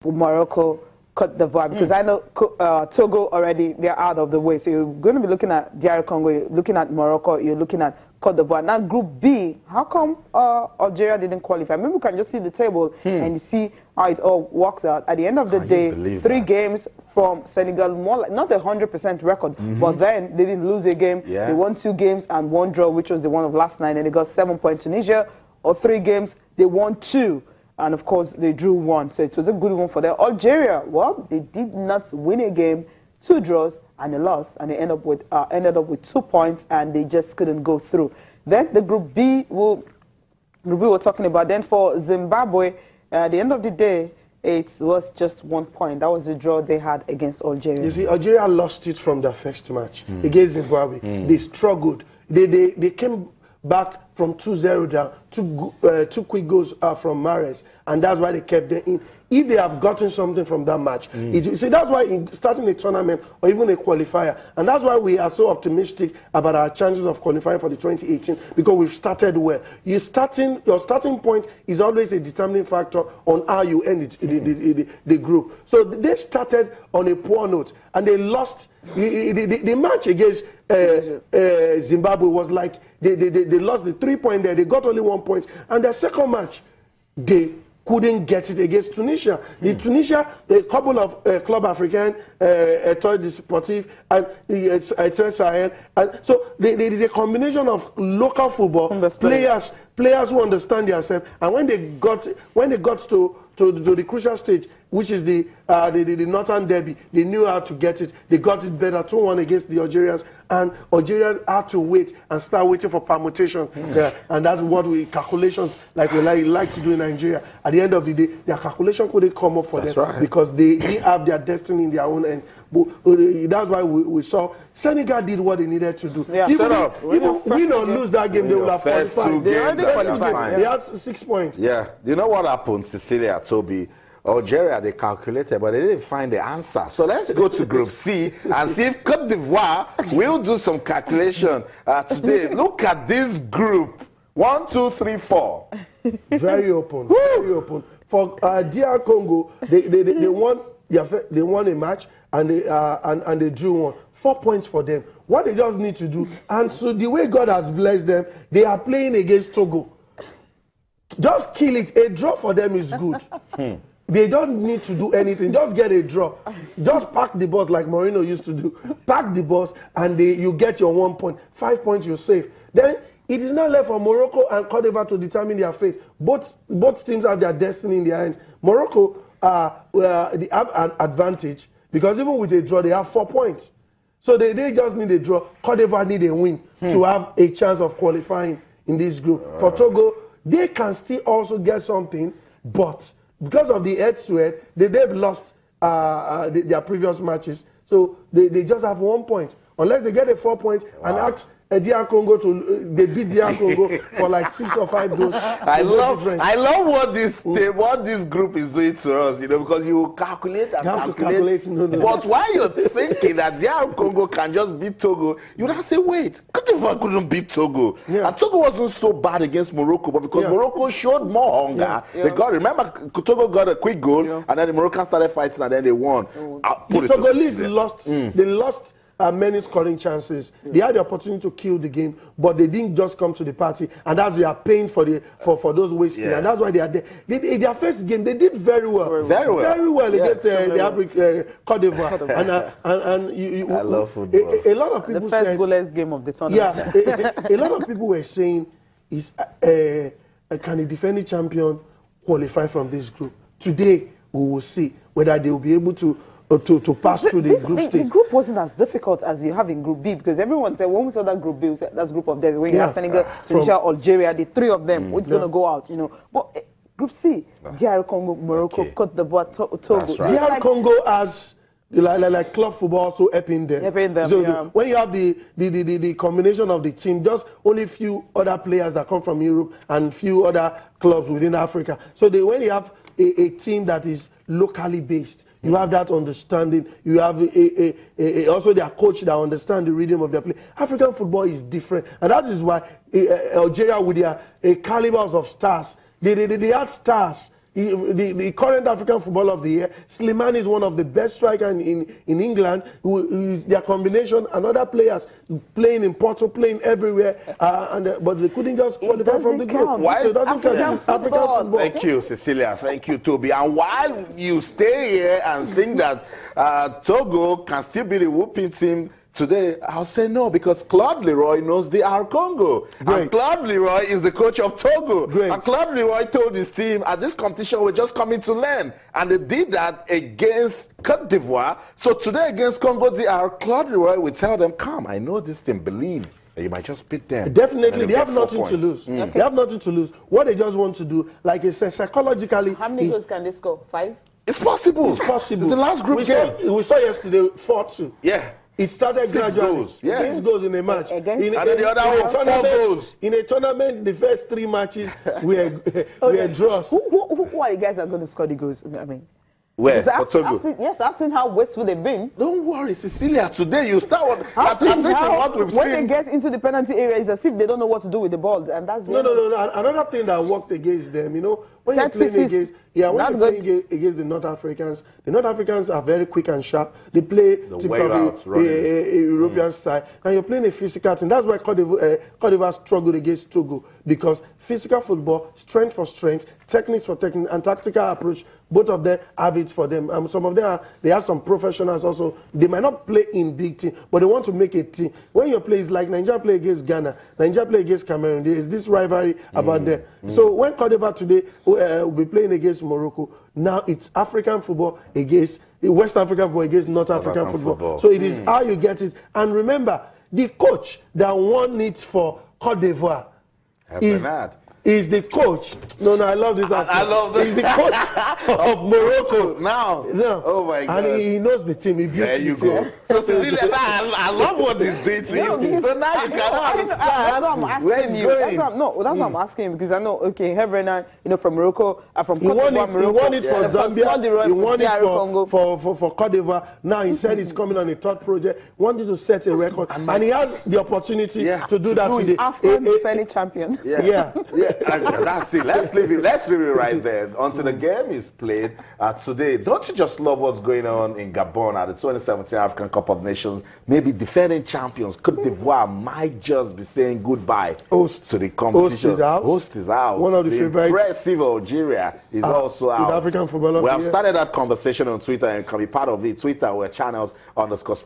Morocco, Cote d'Ivoire, because I know Togo already, they're out of the way. So you're going to be looking at DR Congo, you're looking at Morocco, you're looking at Cote d'Ivoire. Now, Group B, how come Algeria didn't qualify? Maybe we can just see the table and you see how it all works out. At the end of the day, 3 games from Senegal, more like, not a 100% record, but then they didn't lose a game. They won 2 games and 1 draw, which was the one of last night, and they got 7 points. Tunisia, or 3 games, they won 2. And of course, they drew 1, so it was a good one for them. Algeria, well, they did not win a game, 2 draws, and a loss, and they ended up with 2 points, and they just couldn't go through. Then the Group B, we're talking about. Then for Zimbabwe, at the end of the day, it was just 1 point. That was the draw they had against Algeria. You see, Algeria lost it from their first match against Zimbabwe. They struggled. They came back from 2-0 down, 2 quick goals from Mahrez, and that's why they kept them in. If they have gotten something from that match, see, that's why in starting a tournament or even a qualifier, and that's why we are so optimistic about our chances of qualifying for the 2018, because we've started well. Your starting point is always a determining factor on how you end the group. So they started on a poor note, and they lost. The match against Zimbabwe was like they lost the 3 point there. They got only 1 point, and their second match, they couldn't get it against Tunisia. The Tunisia, a couple of Club Africain, Etoile Sportif, and Etoile Sahel, and so there is a combination of local football players who understand themselves, and when they got to the crucial stage, which is the Northern Derby, they knew how to get it. They got it better, 2-1 against the Algerians, and Algerians had to wait and start waiting for permutation there, and that's what calculations like we like to do in Nigeria. At the end of the day, their calculation couldn't come up for them because they have their destiny in their own end. But that's why we saw Senegal did what they needed to do. Yeah, even win or lose that game, they would have qualified. They already qualified. They had 6 points. Yeah, you know what happened, Cecilia, Toby? Algeria, they calculated, but they didn't find the answer. So let's go to Group C and see if Cote d'Ivoire will do some calculation today. Look at this group. 1, 2, 3, 4. Very open. Very open. For DR Congo, they won a match and they drew 1. 4 points for them. What they just need to do, and so the way God has blessed them, they are playing against Togo. Just kill it. A draw for them is good. They don't need to do anything. Just get a draw. Just pack the bus like Mourinho used to do. Pack the bus and you get your 1 point. 5 points, you're safe. Then it is not left for Morocco and Cote d'Ivoire to determine their fate. Both teams have their destiny in their hands. Morocco, they have an advantage because even with a draw, they have 4 points. So they just need a draw. Cote d'Ivoire need a win to have a chance of qualifying in this group. For Togo, they can still also get something, but because of the head-to-head, they've lost their previous matches. So they just have 1 point. Unless they get a 4 point and ask DR Congo they beat DR Congo for like 6 or 5 goals. I love what this group is doing to us, because you calculate and calculate. No. But while you're thinking that DR Congo can just beat Togo, you now say, wait, Cote d'Ivoire couldn't beat Togo. And Togo wasn't so bad against Morocco, but because Morocco showed more hunger, they remember, Togo got a quick goal, and then the Moroccans started fighting, and then they won. The Togolese lost. They lost many scoring chances. They had the opportunity to kill the game, but they didn't just come to the party, and that's why they are paying for those wasting. And that's why they are there. Their first game, they did very well. Very well against the Cote d'Ivoire. And I love football. A lot of people the first goalless game of the tournament. Yeah, a lot of people were saying, can a defending champion qualify from this group? Today, we will see whether they will be able to pass through the group stage. The group wasn't as difficult as you have in Group B, because everyone said when we saw that Group B, we said that's Group of Death. When you have Senegal, Tunisia, Algeria, the 3 of them, who's going to go out, But Group C, DR Congo, Morocco, Cote d'Ivoire, Togo. DR Congo has like club football also helping them. So when you have the combination of the team, just only few other players that come from Europe and few other clubs within Africa. So when you have a team that is locally based, you have that understanding. You have also their coach that understands the rhythm of their play. African football is different, and that is why Algeria, with their calibers of stars, they had stars. the current African Footballer of the Year. Slimani is one of the best strikers in England. Their combination and other players playing in Porto, playing everywhere, but they couldn't just qualify from the group. Why? So it doesn't count. African football. Thank you, Cecilia. Thank you, Toby. And while you stay here and think that Togo can still be the whooping team today, I'll say no, because Claude Leroy knows the R Congo. Great. And Claude Leroy is the coach of Togo. Great. And Claude Leroy told his team, at this competition, we're just coming to learn. And they did that against Cote d'Ivoire. So today against Congo DR, Claude Leroy will tell them, come, I know this team, believe. You might just beat them. Definitely, they have nothing to lose. Okay. They have nothing to lose. What they just want to do, like I said, psychologically. How many goals can they score? 5? It's possible. It's possible. It's the last group game. We saw yesterday 4-2. Yeah. It started 6 gradually. goals. Yeah. 6 goals in a match. And then the other one, 4 goals. In a tournament, the first 3 matches were draws. Who are you guys that are going to score the goals? I mean, where? Togo. I've seen how wasteful they've been. Don't worry, Cecilia. Today you start. When they get into the penalty area, it's as if they don't know what to do with the ball, and that's no. Another thing that worked against them, when you're playing against the North Africans are very quick and sharp. They play typically European style, and you're playing a physical team. That's why Cote d'Ivoire struggled against Togo, because physical football, strength for strength, techniques for technique, and tactical approach. Both of them have it for them. Some of them they have some professionals also. They might not play in big team, but they want to make a team. When you play, it's like Nigeria play against Ghana, Nigeria play against Cameroon. There is this rivalry about them. So when Cote d'Ivoire today will be playing against Morocco, now it's African football against West African football against North African football. So it is how you get it. And remember, the coach that won it for Cote d'Ivoire is the coach. No, I love this. I love this. He's the coach of Morocco. Now. Oh my God. And he knows the team. There you go. So Cecilia, I love what he's doing to you. So now you cannot understand. That's what I'm asking you. That's what I'm asking, because I know, okay, Hebrenan, from Morocco, from Cote d'Ivoire, He won it for Zambia. He won it for Cote d'Ivoire. Now he said he's coming on a third project. Wanted to set a record, and he has the opportunity to do that today. AFCON defending champion. Yeah. That's it. Let's leave it right there until the game is played today. Don't you just love what's going on in Gabon at the 2017 African Cup of Nations? Maybe defending champions Cote d'Ivoire might just be saying goodbye to the competition. Host is out. One of the favorite. Impressive Algeria is also out. African footballer. We have started that conversation on Twitter and can be part of it. Twitter, where channels _.